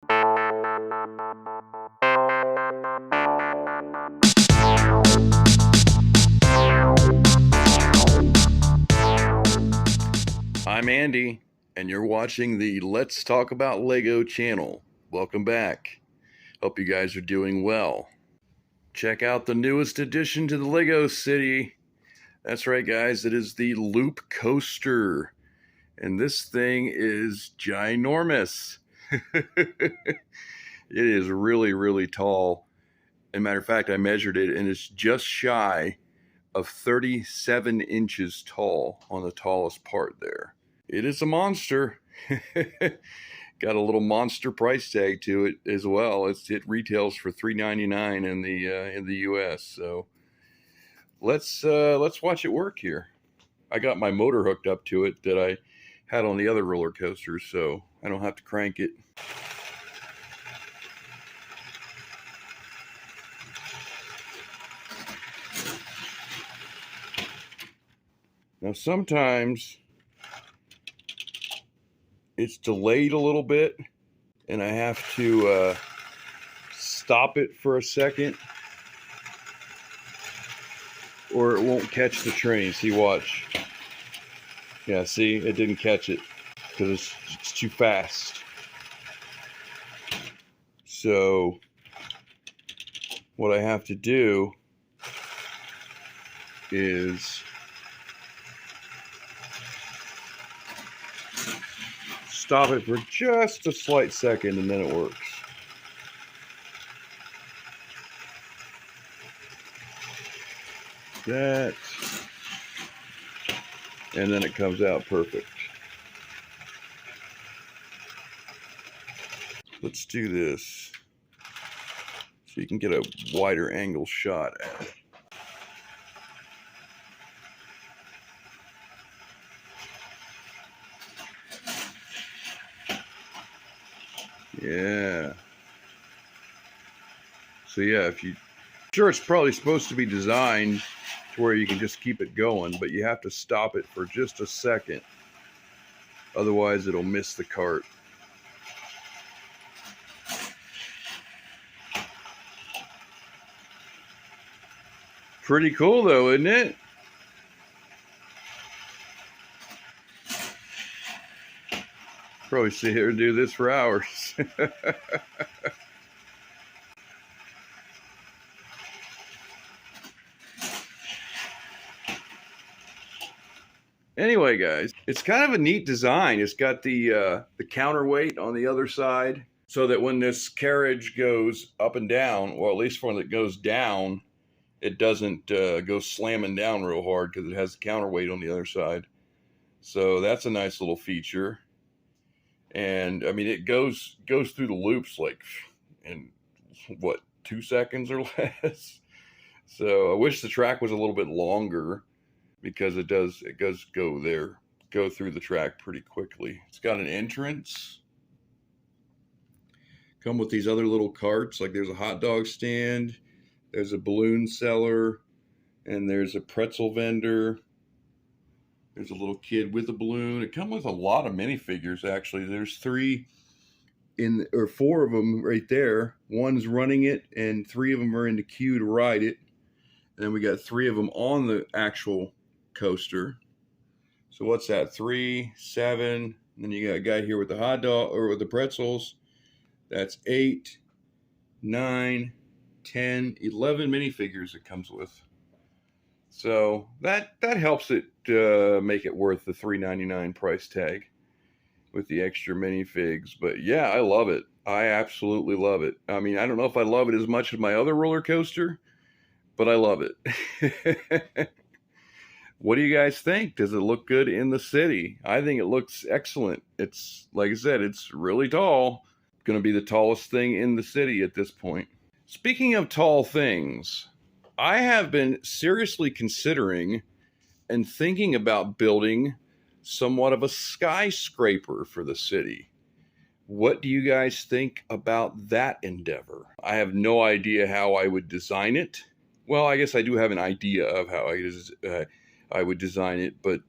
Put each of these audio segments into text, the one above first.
I'm Andy, and you're watching the Let's Talk About Lego channel. Welcome back. Hope you guys are doing well. Check out the newest addition to the Lego City. That's right, guys. It is the Loop Coaster. And this thing is ginormous. It is really, really tall. As a matter of fact, I measured it, and it's just shy of 37 inches tall on the tallest part there. It is a monster. Got a little monster price tag to it as well. It retails for $3.99 in the US. So let's watch it work here. I got my motor hooked up to it that I had on the other roller coasters, so I don't have to crank it. Now sometimes it's delayed a little bit, and I have to stop it for a second, or it won't catch the train. See, watch. Yeah, see, it didn't catch it because it's too fast. So what I have to do is stop it for just a slight second, and then it works. That, and then it comes out perfect. Let's do this so you can get a wider angle shot at it. Yeah. So yeah, sure, it's probably supposed to be designed to where you can just keep it going, but you have to stop it for just a second. Otherwise, it'll miss the cart. Pretty cool though, isn't it? Probably sit here and do this for hours. Anyway, guys, it's kind of a neat design. It's got the counterweight on the other side, so that when this carriage goes up and down, or at least when it goes down, it doesn't go slamming down real hard because it has the counterweight on the other side. So that's a nice little feature. And I mean, it goes through the loops like in what, 2 seconds or less. So I wish the track was a little bit longer, because it does go through the track pretty quickly. It's got an entrance. Come with these other little carts, like there's a hot dog stand, there's a balloon seller, and there's a pretzel vendor. There's a little kid with a balloon. It comes with a lot of minifigures, actually. There's 4 of them right there. One's running it, and 3 of them are in the queue to ride it. And then we got 3 of them on the actual coaster. So what's that? 3, 7. And then you got a guy here with the hot dog, or with the pretzels. That's 8, 9, 10, 11 minifigures it comes with. So that helps it make it worth the $3.99 price tag with the extra minifigs. But yeah, I love it. I absolutely love it. I mean, I don't know if I love it as much as my other roller coaster, but I love it. What do you guys think? Does it look good in the city? I think it looks excellent. It's, like I said, it's really tall. It's going to be the tallest thing in the city at this point. Speaking of tall things, I have been seriously considering and thinking about building somewhat of a skyscraper for the city. What do you guys think about that endeavor? I have no idea how I would design it. Well, I guess I do have an idea of how I would design it, but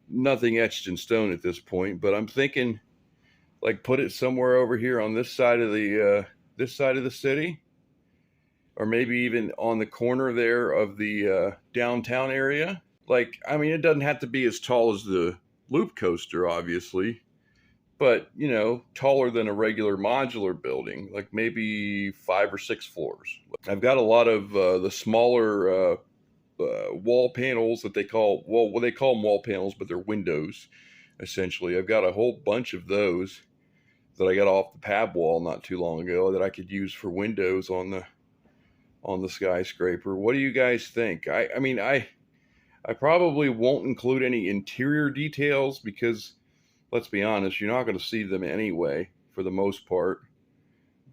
nothing etched in stone at this point. But I'm thinking Like put it somewhere over here on this side of the city, or maybe even on the corner there of the downtown area. Like, I mean, it doesn't have to be as tall as the loop coaster, obviously, but taller than a regular modular building, like maybe 5 or 6 floors. I've got a lot of the smaller wall panels that they call, well, they call them wall panels, but they're windows, essentially. I've got a whole bunch of those that I got off the pab wall not too long ago that I could use for windows on the skyscraper. What do you guys think? I mean, I probably won't include any interior details because, let's be honest, you're not going to see them anyway for the most part.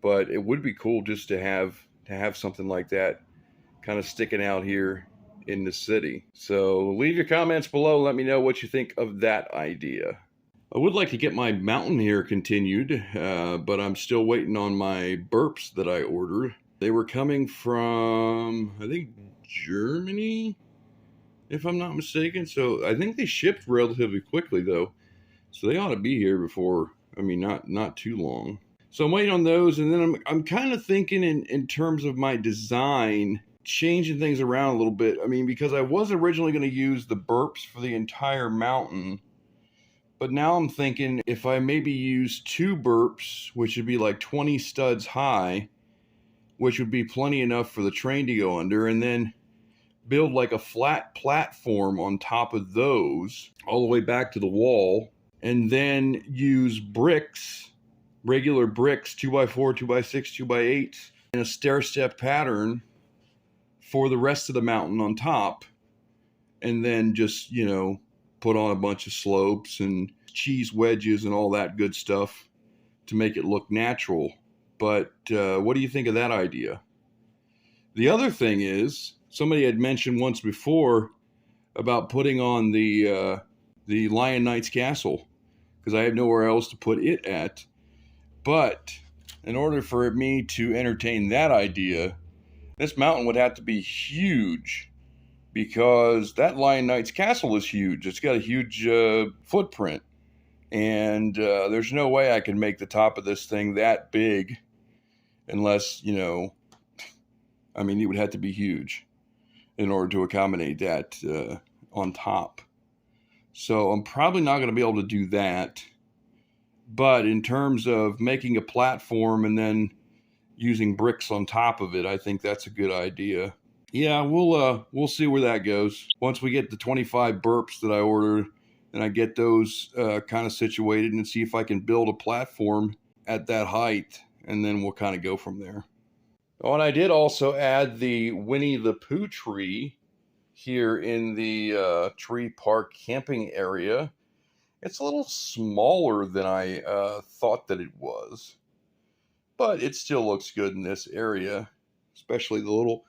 But it would be cool just to have something like that kind of sticking out here in the city. So leave your comments below. Let me know what you think of that idea. I would like to get my mountain here continued, but I'm still waiting on my burps that I ordered. They were coming from, I think, Germany, if I'm not mistaken. So I think they shipped relatively quickly, though. So they ought to be here before, I mean, not too long. So I'm waiting on those, and then I'm kind of thinking in terms of my design, changing things around a little bit. I mean, because I was originally going to use the burps for the entire mountain, but now I'm thinking if I maybe use 2 burps, which would be like 20 studs high, which would be plenty enough for the train to go under, and then build like a flat platform on top of those all the way back to the wall, and then use bricks, regular bricks, 2x4, 2x6, 2x8, in a stair-step pattern for the rest of the mountain on top, and then just, put on a bunch of slopes and cheese wedges and all that good stuff to make it look natural. But what do you think of that idea? The other thing is, somebody had mentioned once before about putting on the Lion Knight's castle, because I have nowhere else to put it at. But in order for me to entertain that idea, this mountain would have to be huge, because that Lion Knight's castle is huge. It's got a huge footprint, and there's no way I can make the top of this thing that big unless, I mean, it would have to be huge in order to accommodate that on top. So I'm probably not going to be able to do that. But in terms of making a platform and then using bricks on top of it, I think that's a good idea. Yeah, we'll see where that goes. Once we get the 25 burps that I ordered, and I get those kind of situated, and see if I can build a platform at that height, and then we'll kind of go from there. Oh, and I did also add the Winnie the Pooh tree here in the tree park camping area. It's a little smaller than I thought that it was, but it still looks good in this area, especially the little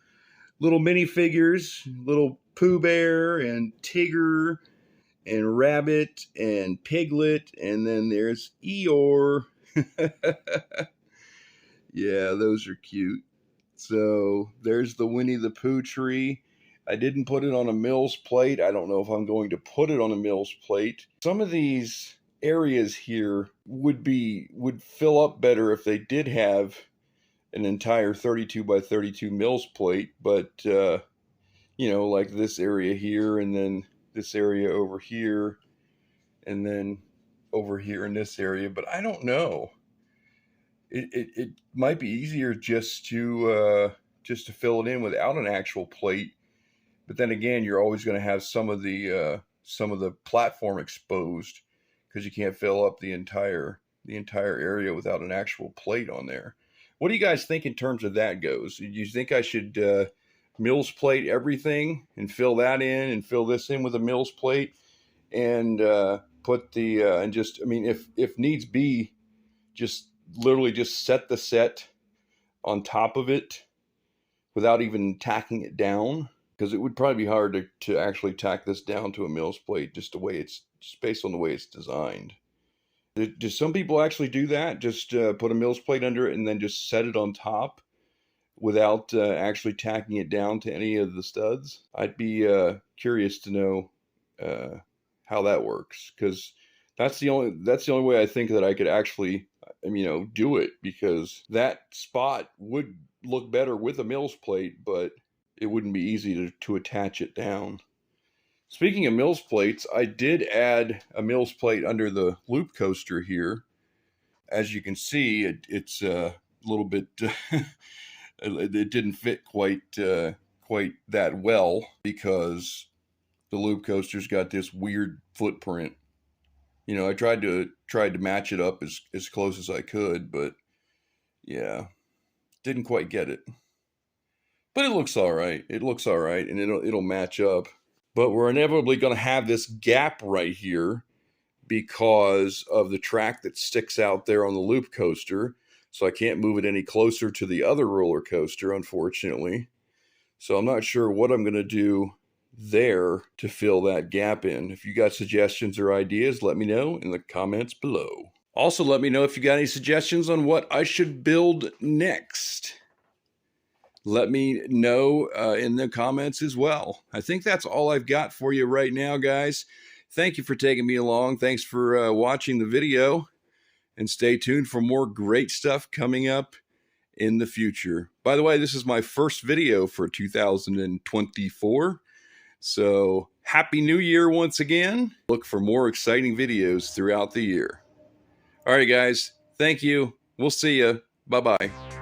minifigures, little Pooh Bear and Tigger and Rabbit and Piglet, and then there's Eeyore. Yeah, those are cute. So there's the Winnie the Pooh tree. I didn't put it on a Mills plate. I don't know if I'm going to put it on a Mills plate. Some of these areas here would fill up better if they did have an entire 32 by 32 Mills plate, but like this area here, and then this area over here, and then over here in this area. But I don't know. It might be easier just to fill it in without an actual plate. But then again, you're always going to have some of the platform exposed, because you can't fill up the entire area without an actual plate on there. What do you guys think in terms of that goes? Do you think I should Mills plate everything and fill that in, and fill this in with a Mills plate, and put the and just, I mean, if needs be, just literally just set the set on top of it without even tacking it down? Because it would probably be hard to actually tack this down to a Mills plate, just based on the way it's designed. Do some people actually do that? Just put a Mills plate under it and then just set it on top without actually tacking it down to any of the studs? I'd be curious to know how that works, because That's the only way I think that I could actually, do it, because that spot would look better with a Mills plate, but it wouldn't be easy to attach it down. Speaking of Mills plates, I did add a Mills plate under the loop coaster here. As you can see, it's a little bit, it didn't fit quite that well, because the loop coaster's got this weird footprint. I tried to match it up as close as I could, but yeah, didn't quite get it. But it looks all right. It looks all right, and it'll match up. But we're inevitably going to have this gap right here because of the track that sticks out there on the loop coaster. So I can't move it any closer to the other roller coaster, unfortunately. So I'm not sure what I'm going to do there to fill that gap in. If you got suggestions or ideas, let me know in the comments below. Also, let me know if you got any suggestions on what I should build next. Let me know in the comments as well. I think that's all I've got for you right now, guys. Thank you for taking me along. Thanks for watching the video, and stay tuned for more great stuff coming up in the future. By the way, this is my first video for 2024. So Happy New Year once again. Look for more exciting videos throughout the year. All right, guys. Thank you. We'll see you. Bye-bye.